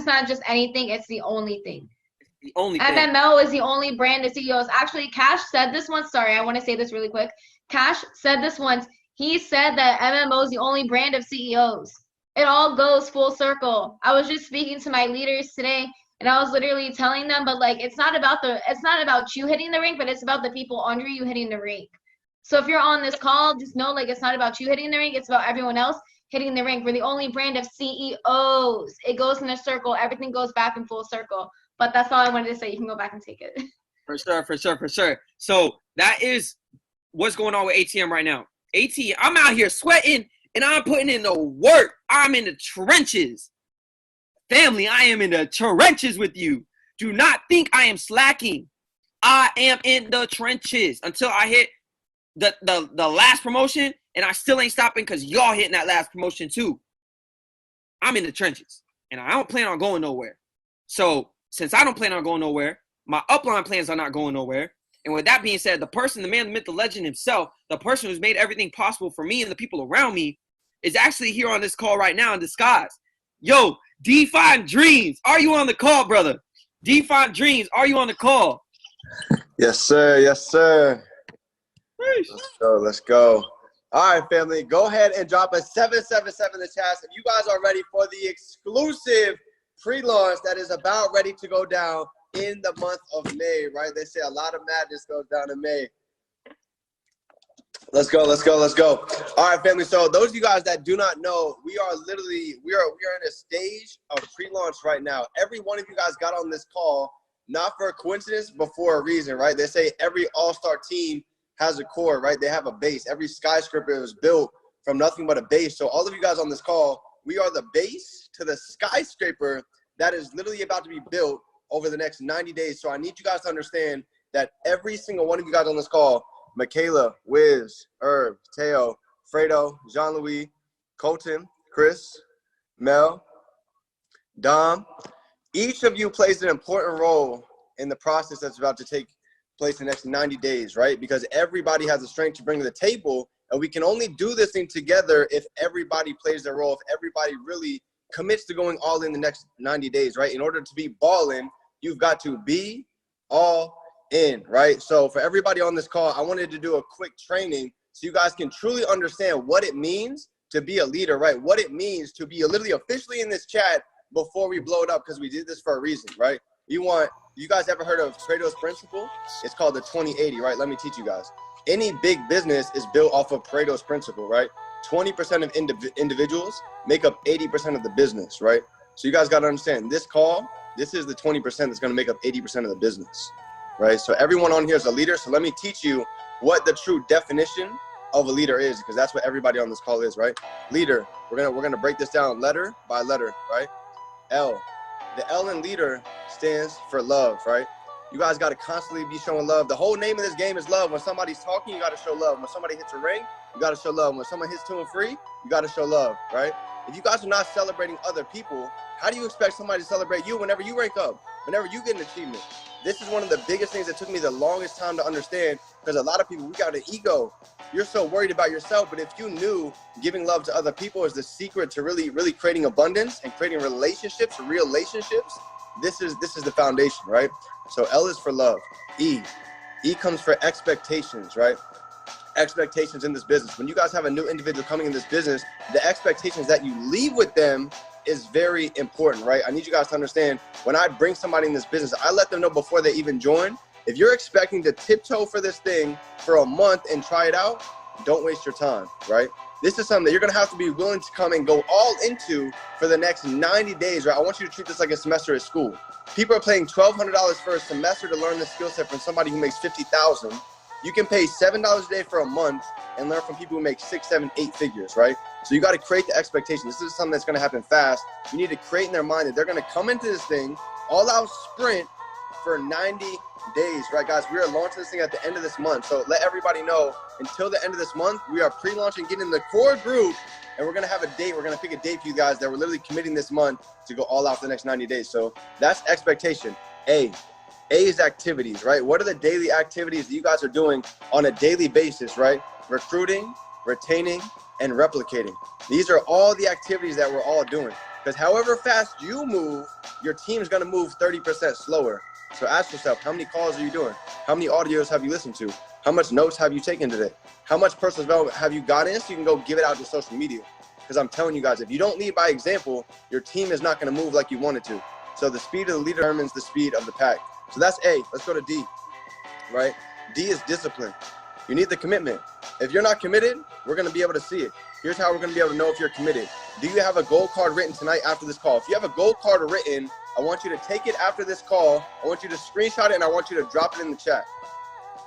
not just anything, it's the only thing. The only thing. MMO is the only brand of CEOs. Actually, Cash said this once. Sorry, I want to say this really quick. Cash said this once. He said that MMO is the only brand of CEOs. It all goes full circle. I was just speaking to my leaders today, and I was literally telling them, but like, it's not about you hitting the rank, but it's about the people under you hitting the rank. So if you're on this call, just know, like, it's not about you hitting the rank, it's about everyone else hitting the rank. We're the only brand of CEOs. It goes in a circle. Everything goes back in full circle. But that's all I wanted to say. You can go back and take it. For sure. So that is what's going on with ATM right now. ATM, I'm out here sweating, and I'm putting in the work. I'm in the trenches. Family, I am in the trenches with you. Do not think I am slacking. I am in the trenches until I hit the last promotion, and I still ain't stopping because y'all hitting that last promotion too. I'm in the trenches, and I don't plan on going nowhere. So since I don't plan on going nowhere, my upline plans are not going nowhere. And with that being said, the person, the man, the myth, the legend himself, the person who's made everything possible for me and the people around me is actually here on this call right now in disguise. Yo, DFineDreams, are you on the call, brother? DFineDreams, are you on the call? Yes, sir. Yes, sir. Let's go. All right, family. Go ahead and drop a 777 in the chat if you guys are ready for the exclusive pre-launch that is about ready to go down in the month of May, right? They say a lot of madness goes down in May. Let's go. All right, family. So those of you guys that do not know, we are in a stage of pre-launch right now. Every one of you guys got on this call, not for a coincidence, but for a reason, right? They say every all-star team has a core, right? They have a base. Every skyscraper is built from nothing but a base. So all of you guys on this call, we are the base to the skyscraper that is literally about to be built over the next 90 days. So I need you guys to understand that every single one of you guys on this call, Michaela, Wiz, Herb, Teo, Fredo, Jean-Louis, Colton, Chris, Mel, Dom, each of you plays an important role in the process that's about to take place in the next 90 days, right? Because everybody has a strength to bring to the table, and we can only do this thing together if everybody plays their role, if everybody really commits to going all in the next 90 days, right? In order to be balling, you've got to be all in, right? So for everybody on this call, I wanted to do a quick training so you guys can truly understand what it means to be a leader, right? What it means to be literally officially in this chat before we blow it up, because we did this for a reason, right? You guys ever heard of Pareto's principle? It's called the 20-80, right? Let me teach you guys. Any big business is built off of Pareto's principle, right? 20% of individuals make up 80% of the business, right? So you guys got to understand this call, this is the 20% that's going to make up 80% of the business, right? So everyone on here is a leader. So let me teach you what the true definition of a leader is, because that's what everybody on this call is, right? Leader, we're gonna break this down letter by letter, right? L. The L in leader stands for love, right? You guys got to constantly be showing love. The whole name of this game is love. When somebody's talking, you got to show love. When somebody hits a ring, you got to show love. When someone hits 2 and free, you got to show love, right? If you guys are not celebrating other people, how do you expect somebody to celebrate you whenever you rank up, whenever you get an achievement? This is one of the biggest things that took me the longest time to understand, because a lot of people, we got an ego. You're so worried about yourself, but if you knew giving love to other people is the secret to really, really creating abundance and creating relationships, real relationships, this is the foundation, right? So L is for love. E comes for expectations, right? Expectations in this business. When you guys have a new individual coming in this business, the expectations that you leave with them is very important, right? I need you guys to understand, when I bring somebody in this business, I let them know before they even join. If you're expecting to tiptoe for this thing for a month and try it out, don't waste your time, right? This is something that you're going to have to be willing to come and go all into for the next 90 days, right? I want you to treat this like a semester at school. People are paying $1,200 for a semester to learn this skill set from somebody who makes $50,000. You can pay $7 a day for a month and learn from people who make 6, 7, 8 figures, right? So you got to create the expectation. This is something that's going to happen fast. You need to create in their mind that they're going to come into this thing all out sprint for 90 days, right, guys? We are launching this thing at the end of this month. So let everybody know, until the end of this month, we are pre-launching, getting the core group, and we're going to have a date. We're going to pick a date for you guys that we're literally committing this month to go all out for the next 90 days. So that's expectation. A is activities, right? What are the daily activities that you guys are doing on a daily basis, right? Recruiting, retaining, and replicating. These are all the activities that we're all doing. Because however fast you move, your team's going to move 30% slower. So ask yourself, how many calls are you doing? How many audios have you listened to? How much notes have you taken today? How much personal development have you got in so you can go give it out to social media? Because I'm telling you guys, if you don't lead by example, your team is not going to move like you want it to. So the speed of the leader determines the speed of the pack. So that's A. Let's go to D, right? D is discipline. You need the commitment. If you're not committed, we're going to be able to see it. Here's how we're going to be able to know if you're committed. Do you have a goal card written tonight after this call? If you have a goal card written, I want you to take it after this call. I want you to screenshot it, and I want you to drop it in the chat.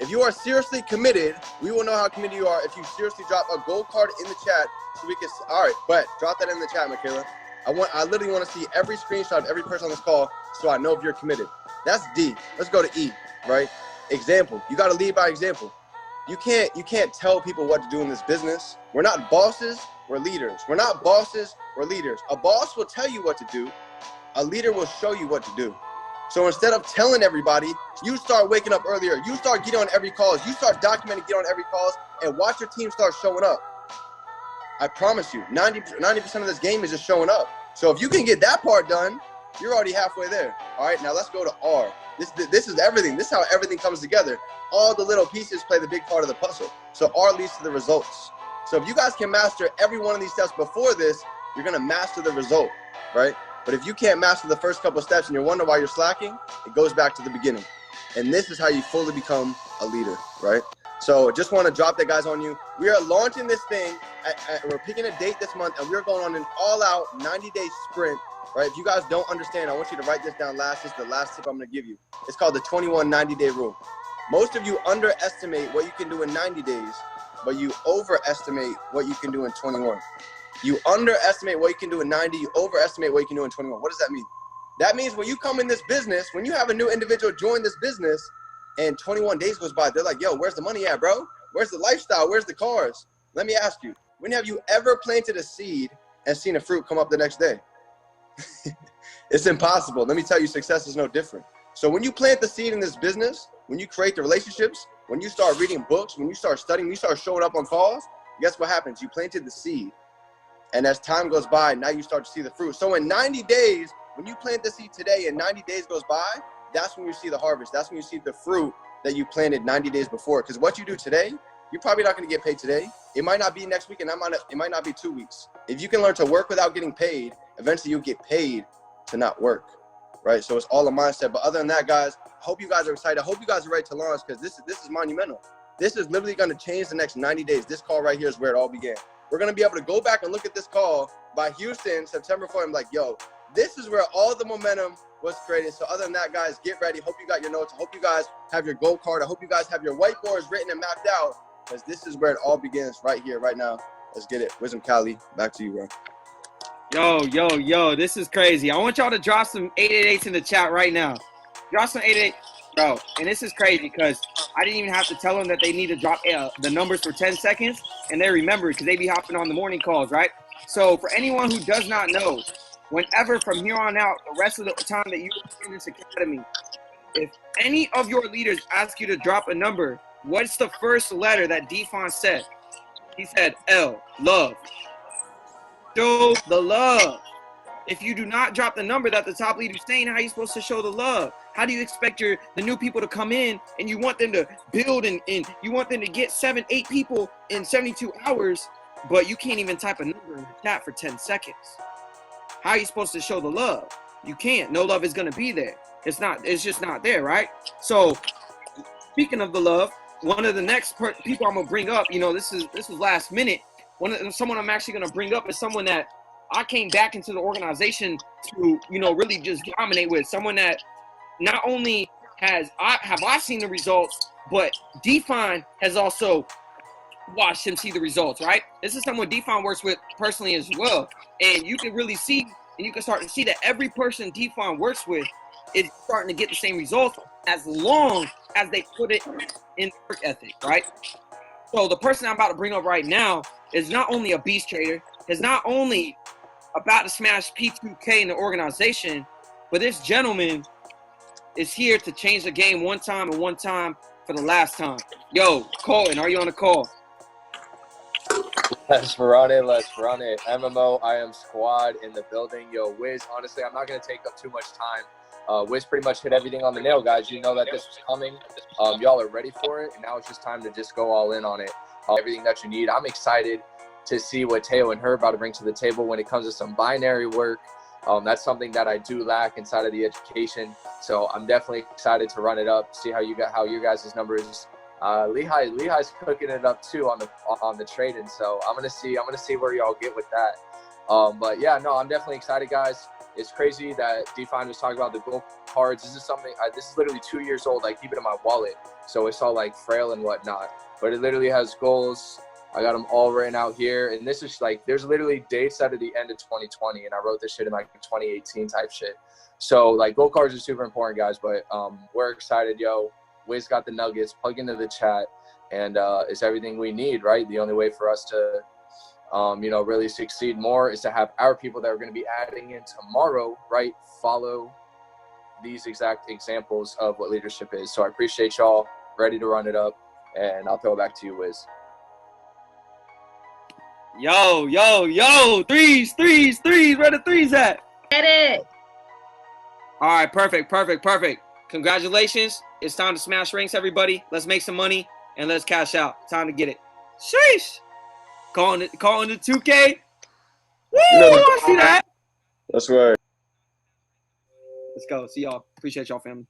If you are seriously committed, we will know how committed you are if you seriously drop a goal card in the chat so we can, all right, but drop that in the chat, Michaela. I literally want to see every screenshot of every person on this call so I know if you're committed. That's D. Let's go to E, right? Example. You got to lead by example. You can't tell people what to do in this business. We're not bosses, we're leaders. We're not bosses, we're leaders. A boss will tell you what to do. A leader will show you what to do. So instead of telling everybody, you start waking up earlier. You start getting on every call. You start documenting, get on every call, and watch your team start showing up. I promise you, 90% of this game is just showing up. So if you can get that part done, you're already halfway there. All right, now let's go to R. This is everything. This is how everything comes together. All the little pieces play the big part of the puzzle. So R leads to the results. So if you guys can master every one of these steps before this, you're going to master the result, right? But if you can't master the first couple of steps and you're wondering why you're slacking, it goes back to the beginning. And this is how you fully become a leader, right? So just want to drop that, guys, on you. We are launching this thing. We're picking a date this month, and we're going on an all-out 90-day sprint, right? If you guys don't understand, I want you to write this down last. This is the last tip I'm going to give you. It's called the 21 90-day rule. Most of you underestimate what you can do in 90 days, but you overestimate what you can do in 21. You underestimate what you can do in 90, you overestimate what you can do in 21. What does that mean? That means when you come in this business, when you have a new individual join this business and 21 days goes by, they're like, yo, where's the money at, bro? Where's the lifestyle? Where's the cars? Let me ask you, when have you ever planted a seed and seen a fruit come up the next day? It's impossible. Let me tell you, success is no different. So when you plant the seed in this business, when you create the relationships, when you start reading books, when you start studying, when you start showing up on calls, guess what happens? You planted the seed. And as time goes by, now you start to see the fruit. So in 90 days, when you plant the seed today and 90 days goes by, that's when you see the harvest. That's when you see the fruit that you planted 90 days before. Because what you do today, you're probably not going to get paid today. It might not be next week, and it might not be 2 weeks. If you can learn to work without getting paid, eventually you'll get paid to not work, right? So it's all a mindset. But other than that, guys, I hope you guys are excited. I hope you guys are ready to launch, because this is monumental. This is literally going to change the next 90 days. This call right here is where it all began. We're going to be able to go back and look at this call by Houston, September 4th, and be like, yo, this is where all the momentum was created. So other than that, guys, get ready. Hope you got your notes. I hope you guys have your goal card. I hope you guys have your whiteboards written and mapped out, because this is where it all begins right here, right now. Let's get it. Wisdom Cali, back to you, bro. Yo, this is crazy. I want y'all to drop some 888s in the chat right now. Drop some 888. Bro, and this is crazy because I didn't even have to tell them that they need to drop the numbers for 10 seconds, and they remembered because they be hopping on the morning calls, right? So for anyone who does not know, whenever from here on out, the rest of the time that you are in this academy, if any of your leaders ask you to drop a number, what's the first letter that DFine said? He said L, love. Show the love. If you do not drop the number that the top leader is saying, how are you supposed to show the love? How do you expect the new people to come in and you want them to build and you want them to get 7, 8 people in 72 hours, but you can't even type a number in the chat for 10 seconds? How are you supposed to show the love? You can't. No love is going to be there. It's just not there, right? So speaking of the love, one of the next people I'm going to bring up, this is last minute. Someone I'm actually going to bring up is someone that I came back into the organization to, really just dominate with. Someone that not only have I seen the results, but DFine has also watched him see the results, right? This is someone DFine works with personally as well. And you can really see, and you can start to see that every person DFine works with is starting to get the same results as long as they put it in work ethic, right? So the person I'm about to bring up right now is not only a beast trader, is not only about to smash P2K in the organization, but this gentleman is here to change the game one time and one time for the last time. Yo, Colin, are you on the call? Let's run it. Let's run it. MMO, I am squad in the building. Yo, Wiz, honestly, I'm not going to take up too much time. Wiz pretty much hit everything on the nail, guys. You know that this was coming. Y'all are ready for it. And now it's just time to just go all in on it. Everything that you need. I'm excited to see what Teo and her about to bring to the table when it comes to some binary work. That's something that I do lack inside of the education. So I'm definitely excited to run it up, see how your guys' numbers. Lehi's cooking it up too on the trading. So I'm gonna see where y'all get with that. But yeah, no, I'm definitely excited, guys. It's crazy that DFine was talking about the gold cards. This is something. This is literally 2 years old. I keep it in my wallet, so it's all like frail and whatnot. But it literally has goals. I got them all written out here, and this is like there's literally dates out of the end of 2020, and I wrote this shit in like 2018 type shit. So like gold cards are super important, guys. But we're excited, yo. Wiz got the nuggets. Plug into the chat, and it's everything we need, right? The only way for us to, really succeed more is to have our people that are going to be adding in tomorrow, right? Follow these exact examples of what leadership is. So I appreciate y'all. Ready to run it up, and I'll throw it back to you, Wiz. Yo. Threes. Where the threes at? Get it. All right, perfect. Congratulations. It's time to smash ranks, everybody. Let's make some money and let's cash out. Time to get it. Sheesh. Calling it 2K. Woo! I see that. That's right. Let's go. See y'all. Appreciate y'all, family.